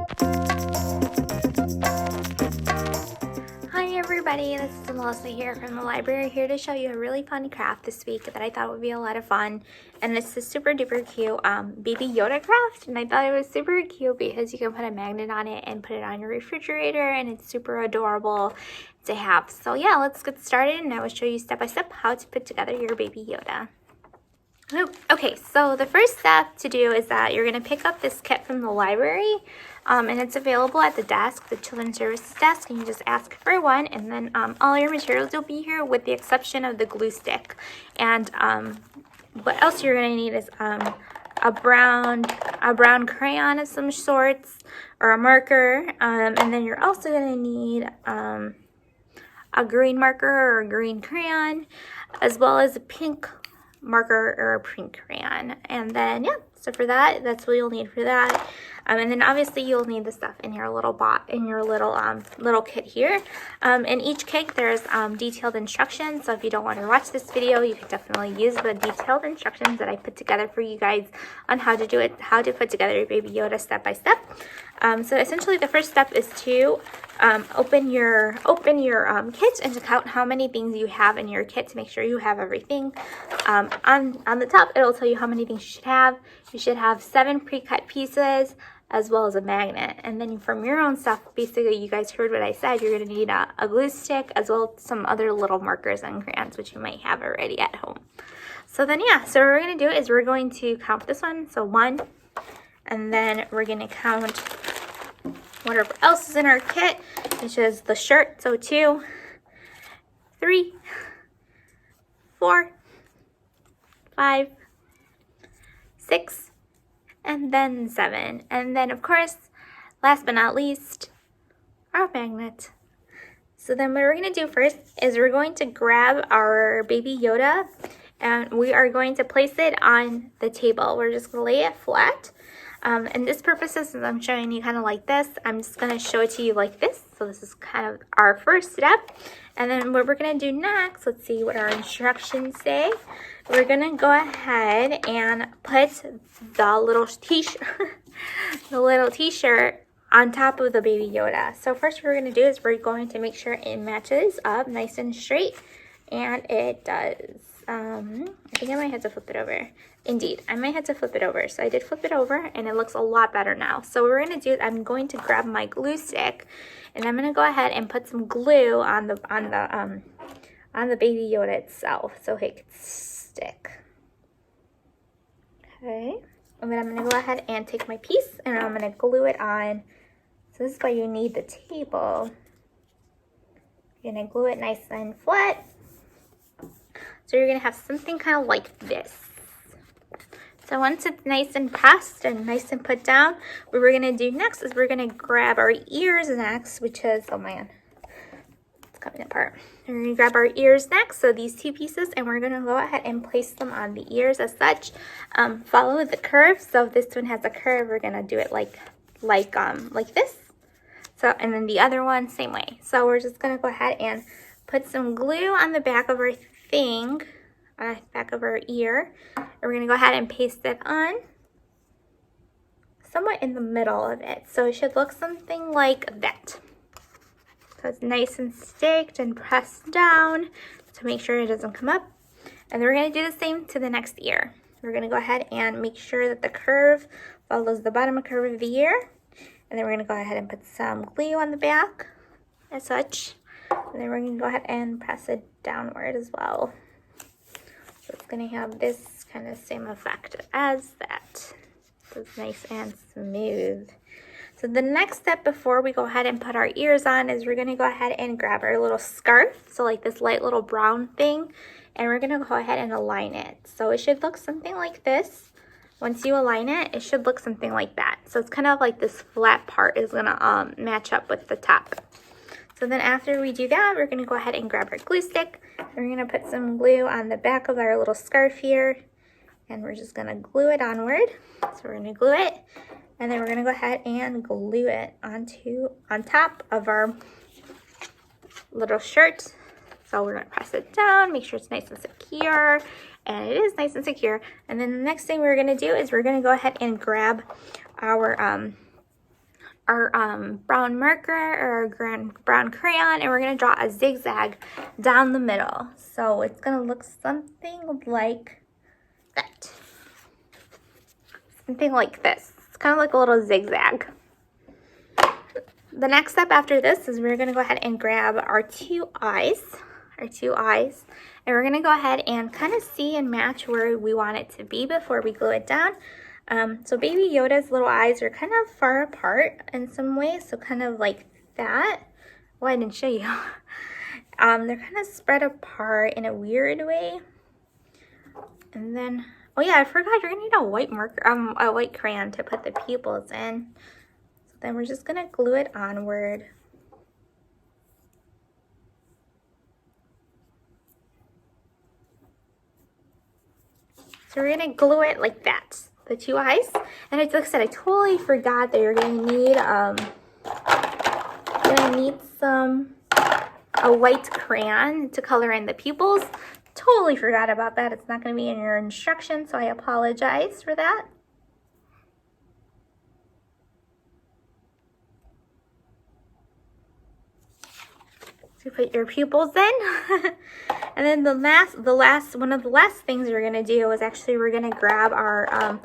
Hi everybody, this is Melissa here from the library, here to show you a really fun craft this week that I thought would be a lot of fun. And it's this super duper cute Baby Yoda craft, and I thought it was super cute because you can put a magnet on it and put it on your refrigerator, and it's super adorable to have. So yeah, let's get started, and I will show you step by step how to put together your Baby Yoda. Okay, so the first step to do is that you're going to pick up this kit from the library, and it's available at the desk, the Children's Services desk, and you just ask for one, and then all your materials will be here with the exception of the glue stick. And what else you're going to need is a brown crayon of some sorts, or a marker, and then you're also going to need a green marker or a green crayon, as well as a pink marker or a pink crayon. And then yeah, so for that, that's what you'll need for that. And then obviously you'll need the stuff in your little little kit here. In each kit there's detailed instructions, so if you don't want to watch this video, you can definitely use the detailed instructions that I put together for you guys on how to do it, how to put together your Baby Yoda step by step. So essentially the first step is to open your kit and to count how many things you have in your kit to make sure you have everything. On the top it'll tell you how many things you should have. You should have 7 pre-cut pieces as well as a magnet. And then from your own stuff, basically you guys heard what I said, you're going to need a glue stick as well as some other little markers and crayons which you might have already at home. So then yeah, so what we're going to do is we're going to count this one, so 1, and then we're going to count whatever else is in our kit, which is the shirt, so 2, 3, 4, 5, 6, and then 7. And then of course, last but not least, our magnet. So then what we're going to do first is we're going to grab our Baby Yoda and we are going to place it on the table. We're just going to lay it flat. And this purposes, as I'm showing you kind of like this, I'm just going to show it to you like this. So this is kind of our first step. And then what we're going to do next, let's see what our instructions say. We're going to go ahead and put the little t-shirt on top of the Baby Yoda. So first what we're going to do is we're going to make sure it matches up nice and straight. And it does. I think I might have to flip it over. Indeed, I might have to flip it over. So I did flip it over and it looks a lot better now. So what we're going to do is I'm going to grab my glue stick and I'm going to go ahead and put some glue on the Baby Yoda itself so it can stick. Okay. And then I'm going to go ahead and take my piece and I'm going to glue it on. So this is why you need the table. You're going to glue it nice and flat. So you're going to have something kind of like this. So once it's nice and pressed and nice and put down, what we're going to do next is we're going to grab our ears next, which is, oh man, it's coming apart. We're going to grab our ears next, so these 2 pieces, and we're going to go ahead and place them on the ears as such. Follow the curve. So if this one has a curve, we're going to do it like this. So, and then the other one, same way. So we're just going to go ahead and put some glue on the back of our thing, back of our ear, and we're going to go ahead and paste it on somewhat in the middle of it. So it should look something like that. So it's nice and staked and pressed down to make sure it doesn't come up. And then we're going to do the same to the next ear. We're going to go ahead and make sure that the curve follows the bottom curve of the ear. And then we're going to go ahead and put some glue on the back as such. And then we're going to go ahead and press it downward as well. So it's going to have this kind of same effect as that. So it's nice and smooth. So the next step before we go ahead and put our ears on is we're going to go ahead and grab our little scarf. So like this light little brown thing. And we're going to go ahead and align it. So it should look something like this. Once you align it, it should look something like that. So it's kind of like this flat part is going to match up with the top. So then after we do that, we're going to go ahead and grab our glue stick. We're going to put some glue on the back of our little scarf here. And we're just going to glue it onward. So we're going to glue it. And then we're going to go ahead and glue it on top of our little shirt. So we're going to press it down, make sure it's nice and secure. And it is nice and secure. And then the next thing we're going to do is we're going to go ahead and grab our brown marker or our brown crayon, and we're going to draw a zigzag down the middle. So it's going to look something like that. Something like this. It's kind of like a little zigzag. The next step after this is we're going to go ahead and grab our two eyes, and we're going to go ahead and kind of see and match where we want it to be before we glue it down. So Baby Yoda's little eyes are kind of far apart in some ways, so kind of like that. Well, I didn't show you. They're kind of spread apart in a weird way. And then, oh yeah, I forgot, you're gonna need a white marker, a white crayon to put the pupils in. So then we're just gonna glue it onward. So we're gonna glue it like that, the two eyes. And like I said, I totally forgot that you're gonna need a white crayon to color in the pupils. Totally forgot about that. It's not gonna be in your instructions, so I apologize for that. So you put your pupils in. And then one of the last things we're gonna do is actually we're gonna grab our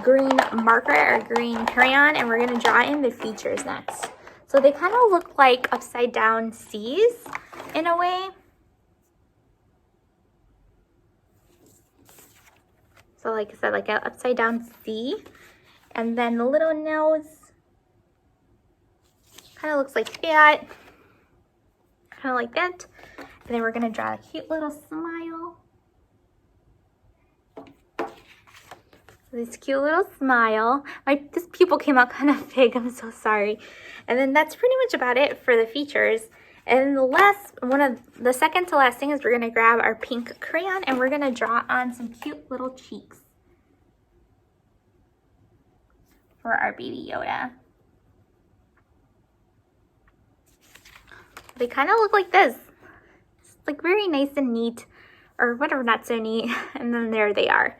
green marker or green crayon, and we're gonna draw in the features next. So they kind of look like upside down C's in a way. So like I said, like an upside down C. And then the little nose kind of looks like that. Kind of like that. And then we're gonna draw a cute little smile. This cute little smile. This pupil came out kind of big, I'm so sorry. And then that's pretty much about it for the features. And the second to last thing is we're gonna grab our pink crayon and we're gonna draw on some cute little cheeks for our Baby Yoda. They kind of look like this. It's like very nice and neat, or whatever, not so neat. And then there they are.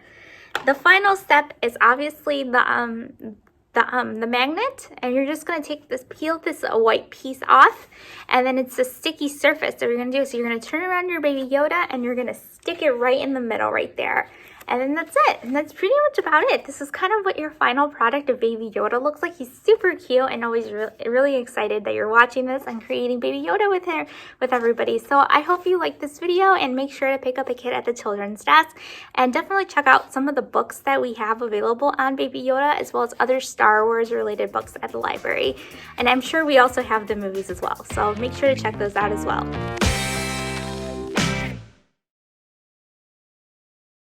The final step is obviously the magnet, and you're just gonna peel this white piece off, and then it's a sticky surface that we're gonna do. So you're gonna turn around your Baby Yoda and you're gonna stick it right in the middle right there. And then that's it. And that's pretty much about it. This is kind of what your final product of Baby Yoda looks like. He's super cute, and always really excited that you're watching this and creating Baby Yoda with everybody. So I hope you like this video, and make sure to pick up a kit at the children's desk. And definitely check out some of the books that we have available on Baby Yoda, as well as other Star Wars related books at the library. And I'm sure we also have the movies as well. So make sure to check those out as well.